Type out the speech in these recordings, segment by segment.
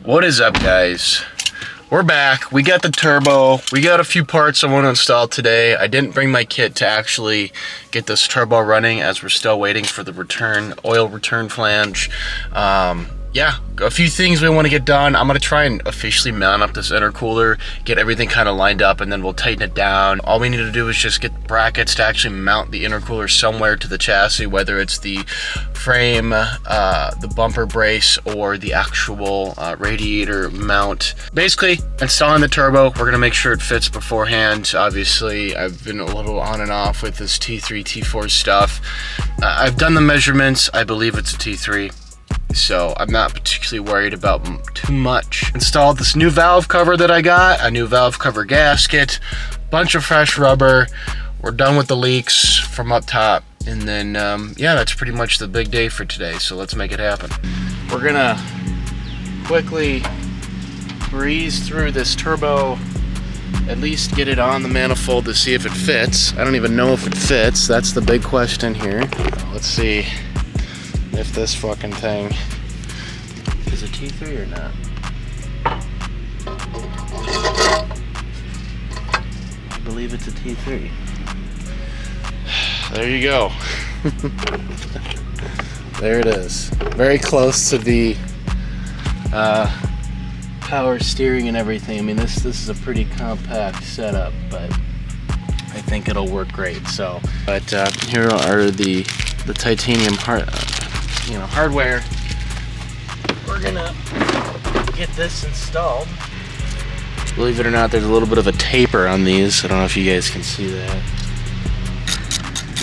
What is up, guys? We're back. We got the turbo. We got a few parts I want to install today. I didn't bring my kit to actually get this turbo running as we're still waiting for the oil return flange. Yeah, a few things we want to get done. I'm going to try and officially mount up this intercooler, get everything kind of lined up, and then we'll tighten it down. All we need to do is just get brackets to actually mount the intercooler somewhere to the chassis, whether it's the frame, the bumper brace, or the actual radiator mount. Basically, installing the turbo, we're going to make sure it fits beforehand. Obviously, I've been a little on and off with this T3, T4 stuff. I've done the measurements. I believe it's a T3. So I'm not particularly worried about too much. Installed this new valve cover that I got, a new valve cover gasket, bunch of fresh rubber. We're done with the leaks from up top. And then, yeah, that's pretty much the big day for today. So let's make it happen. We're gonna quickly breeze through this turbo, at least get it on the manifold to see if it fits. I don't even know if it fits. That's the big question here. Let's see if this fucking thing is a T3 or not. I believe it's a T3. There you go. There it is. Very close to the power steering and everything. I mean, this is a pretty compact setup, but I think it'll work great. So, but here are the titanium hardware. We're gonna get this installed. Believe it or not, there's a little bit of a taper on these. I don't know if you guys can see that.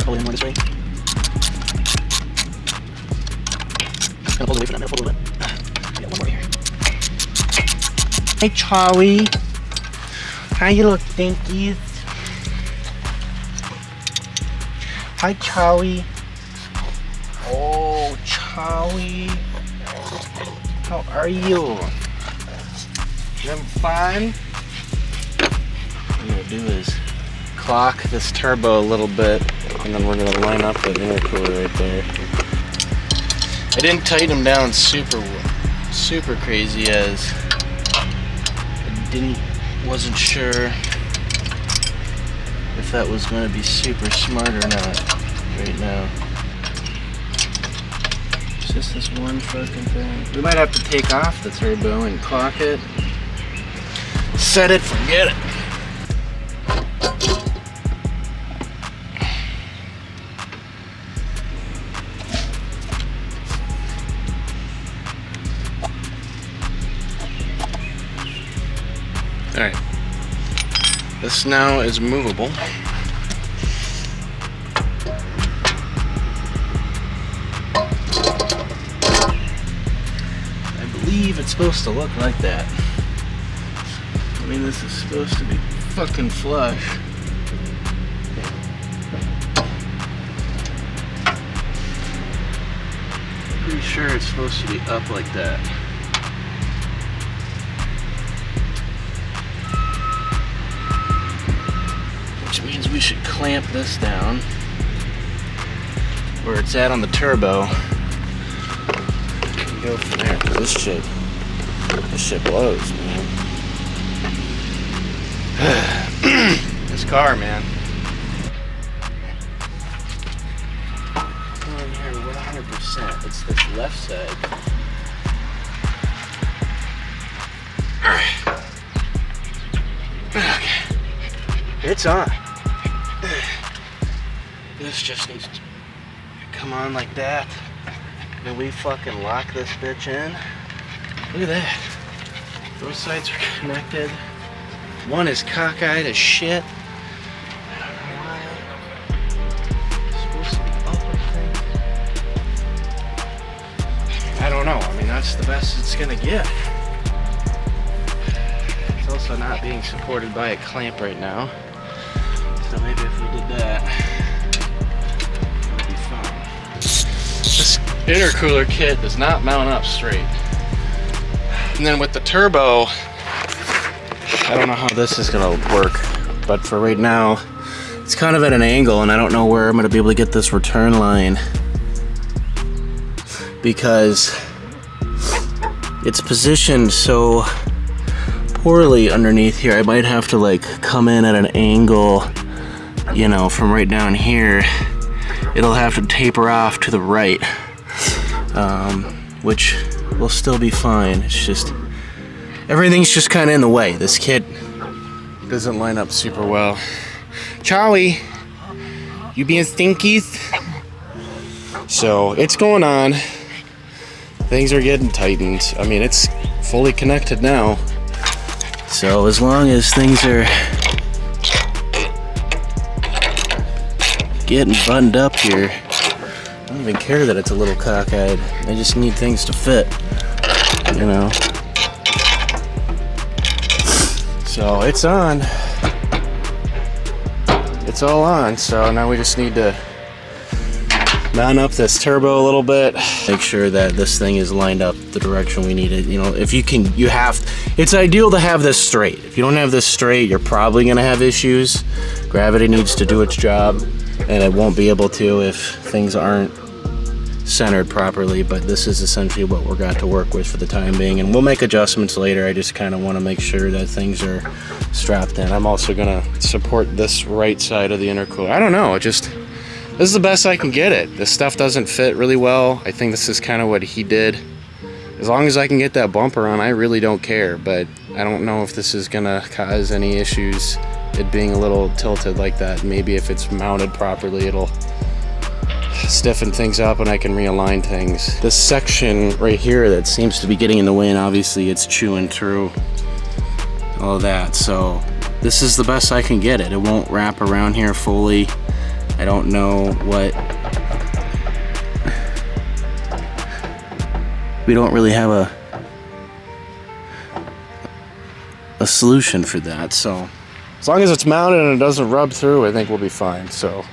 Pull in more this way. Gonna pull away from that middle a little bit. We got one more here. Hey, Charlie. How you look, stinkies? Hi, Charlie. Oh, Charlie. How are you? You having fun? What I'm gonna do is clock this turbo a little bit, and then we're gonna line up the intercooler right there. I didn't tighten them down super crazy, as I wasn't sure if that was gonna be super smart or not right now. Just this one fucking thing. We might have to take off the turbo and clock it. Set it, forget it. Alright. This now is movable. It's supposed to look like that. I mean, this is supposed to be fucking flush. Pretty sure it's supposed to be up like that. Which means we should clamp this down where it's at on the turbo. Go from there, because this shit blows, man. This car, man. Come on here, 100%. It's this left side. Alright. Okay. It's on. This just needs to come on like that. And we fucking lock this bitch in. Look at that. Those sides are connected. One is cockeyed as shit. I don't know why. It's supposed to be up, I think. I don't know. I mean, that's the best it's gonna get. It's also not being supported by a clamp right now. So maybe if we did that, it would be fine. This intercooler kit does not mount up straight. And then with the turbo, I don't know how this is gonna work, but for right now, it's kind of at an angle, and I don't know where I'm gonna be able to get this return line, because it's positioned so poorly underneath here. I might have to like come in at an angle, you know, from right down here. It'll have to taper off to the right, which will still be fine. It's just, everything's just kind of in the way. This kit doesn't line up super well. Charlie, you being stinkies? So it's going on. Things are getting tightened. I mean, it's fully connected now. So as long as things are getting buttoned up here, I don't even care that it's a little cockeyed. I just need things to fit, you know. So it's on. It's all on. So now we just need to mount up this turbo a little bit, make sure that this thing is lined up the direction we need it. You know, if you can, it's ideal to have this straight. If you don't have this straight, you're probably gonna have issues. Gravity needs to do its job, and it won't be able to if things aren't centered properly, but this is essentially what we're got to work with for the time being, and we'll make adjustments later. I just kind of want to make sure that things are strapped in. I'm also gonna support this right side of the intercooler. I don't know, this is the best I can get it. This stuff doesn't fit really well. I think this is kind of what he did. As long as I can get that bumper on, I really don't care, but I don't know if this is gonna cause any issues, it being a little tilted like that. Maybe if it's mounted properly, it'll stiffen things up and I can realign things. This section right here that seems to be getting in the way, and obviously it's chewing through all of that, so this is the best I can get it. It won't wrap around here fully. I don't know what, we don't really have a solution for that, so as long as it's mounted and it doesn't rub through, I think we'll be fine. So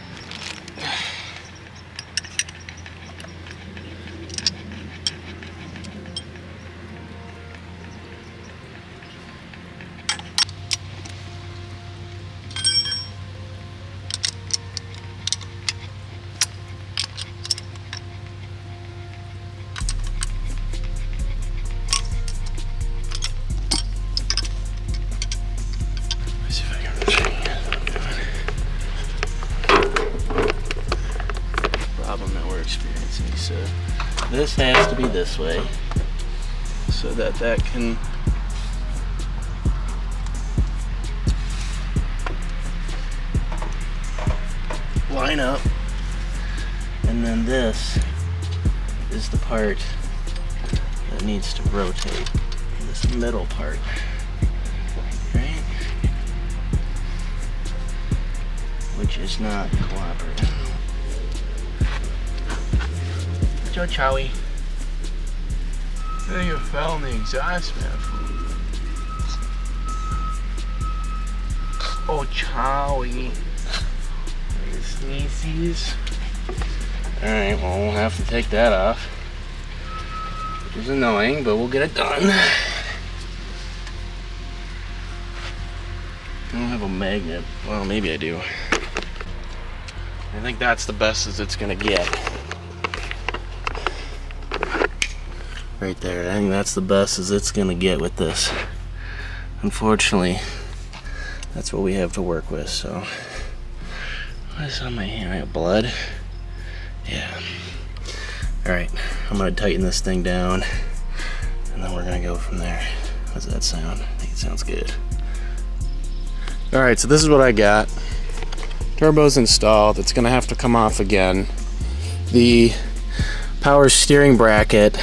this has to be this way so that can line up, and then this is the part that needs to rotate, this middle part, right? Which is not cooperating. Joe Chowie. I think it fell in the exhaust manifold. Oh, Chowie. Sneezies. Alright, well, we'll have to take that off. Which is annoying, but we'll get it done. I don't have a magnet. Well, maybe I do. I think that's the best as it's gonna get. Right there, I think that's the best as it's gonna get with this. Unfortunately, that's what we have to work with, so. What is on my hand? I got blood? Yeah. Alright, I'm gonna tighten this thing down, and then we're gonna go from there. How does that sound? I think it sounds good. Alright, so this is what I got. Turbo's installed. It's gonna have to come off again. The power steering bracket,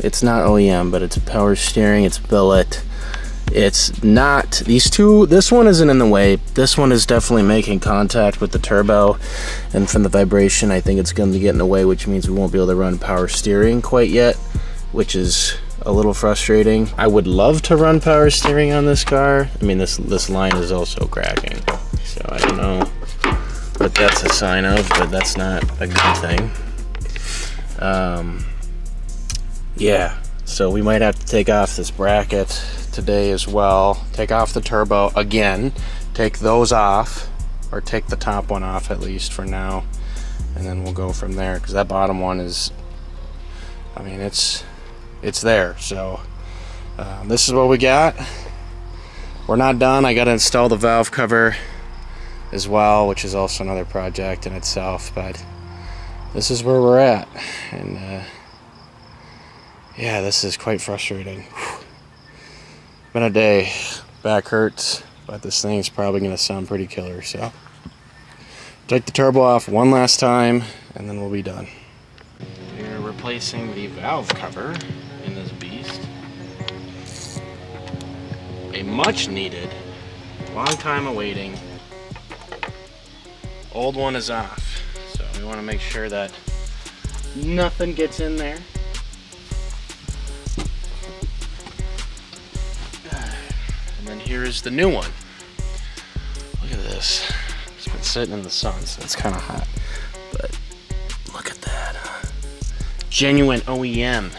it's not OEM, but it's power steering, it's billet. It's not, these two, this one isn't in the way. This one is definitely making contact with the turbo, and from the vibration I think it's going to get in the way, which means we won't be able to run power steering quite yet, which is a little frustrating. I would love to run power steering on this car. I mean, this line is also cracking, so I don't know what that's a sign of, but that's not a good thing. Yeah, so we might have to take off this bracket today as well, take off the turbo again, take those off, or take the top one off at least for now, and then we'll go from there, because that bottom one is, I mean, it's it's there. So this is what we got. We're not done. I got to install the valve cover as well, which is also another project in itself, but this is where we're at. And yeah, this is quite frustrating. Whew. Been a day. Back hurts, but this thing's probably going to sound pretty killer. So take the turbo off one last time and then we'll be done. We're replacing the valve cover in this beast. A much needed, long time awaiting. Old one is off, so we want to make sure that nothing gets in there. And then here is the new one. Look at this. It's been sitting in the sun, so it's kind of hot. But look at that. Genuine OEM.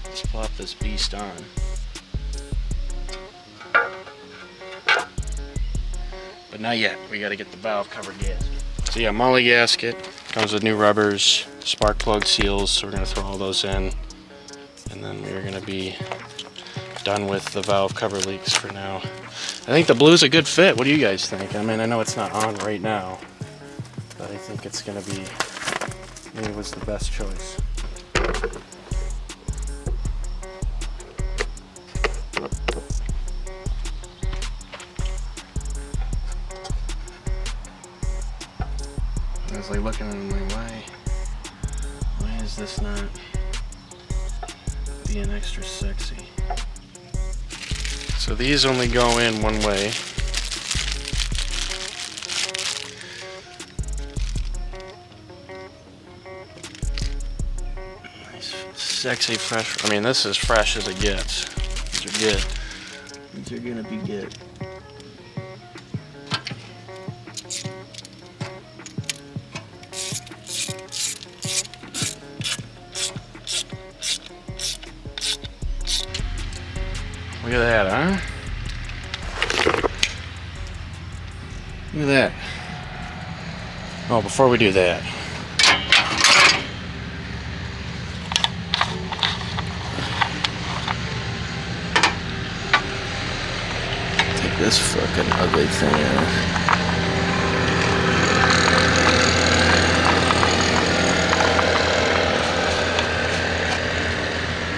Let's plop this beast on. But not yet. We got to get the valve cover gasket. So yeah, moly gasket. Comes with new rubbers, spark plug seals. So we're going to throw all those in. And then we're going to be done with the valve cover leaks for now. I think the blue's a good fit. What do you guys think? I mean, I know it's not on right now, but I think it's going to be, maybe it was the best choice. I was like looking at him like, why is this not being extra sexy? So these only go in one way. Nice, sexy, fresh. I mean, this is fresh as it gets. These are good. These are gonna be good. Look at that, huh? Look at that. Oh, before we do that, take this fucking ugly thing out.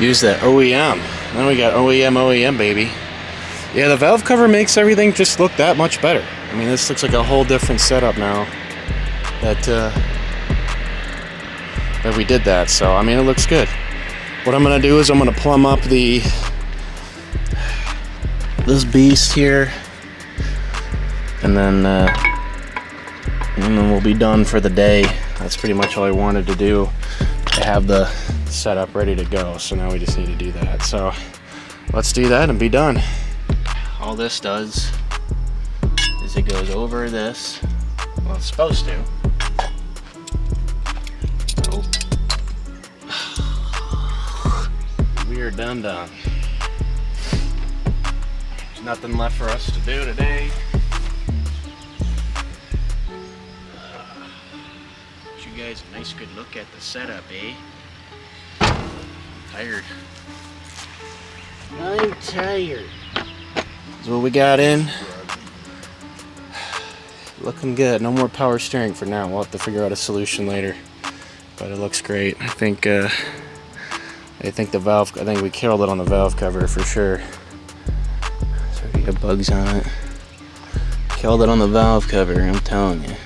Use that OEM. Then we got OEM, baby. Yeah, the valve cover makes everything just look that much better. I mean, this looks like a whole different setup now that we did that. So, I mean, it looks good. What I'm gonna do is I'm gonna plumb up this beast here, and then we'll be done for the day. That's pretty much all I wanted to do, to have the setup ready to go. So now we just need to do that. So let's do that and be done. All this does is it goes over this. Well, it's supposed to. Oh. We are done. There's nothing left for us to do today. Give you guys a nice good look at the setup, eh? Tired. I'm tired. So what we got in. Looking good. No more power steering for now. We'll have to figure out a solution later. But it looks great. I think the valve. I think we killed it on the valve cover for sure. So we got bugs on it. Killed it on the valve cover. I'm telling you.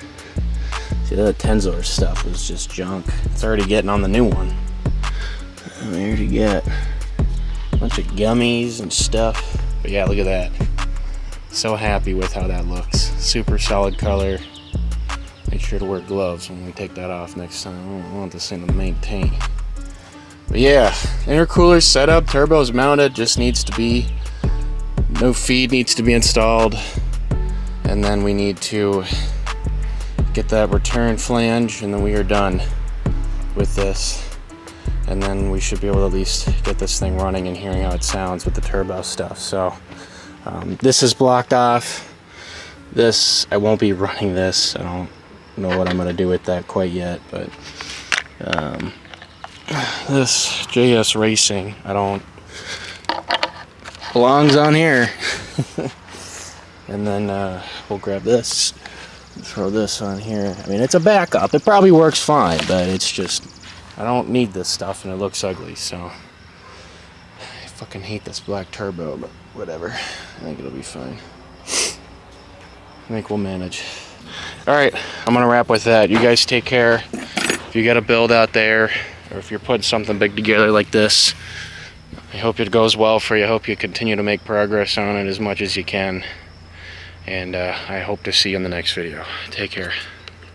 See, that Tensor stuff was just junk. It's already getting on the new one. We already got a bunch of gummies and stuff. But yeah, look at that. So happy with how that looks. Super solid color. Make sure to wear gloves when we take that off next time. I don't want this thing to maintain. But yeah, intercooler setup, turbo's mounted, just needs to be, no feed needs to be installed. And then we need to get that return flange, and then we are done with this. And then we should be able to at least get this thing running and hearing how it sounds with the turbo stuff. So this is blocked off. This, I won't be running this. I don't know what I'm gonna do with that quite yet, but this JS Racing, belongs on here. And then we'll grab this, throw this on here. I mean, it's a backup. It probably works fine, but it's just, I don't need this stuff and it looks ugly, so. I fucking hate this black turbo, but whatever. I think it'll be fine. I think we'll manage. Alright, I'm gonna wrap with that. You guys take care. If you got a build out there, or if you're putting something big together like this, I hope it goes well for you. I hope you continue to make progress on it as much as you can. And I hope to see you in the next video. Take care.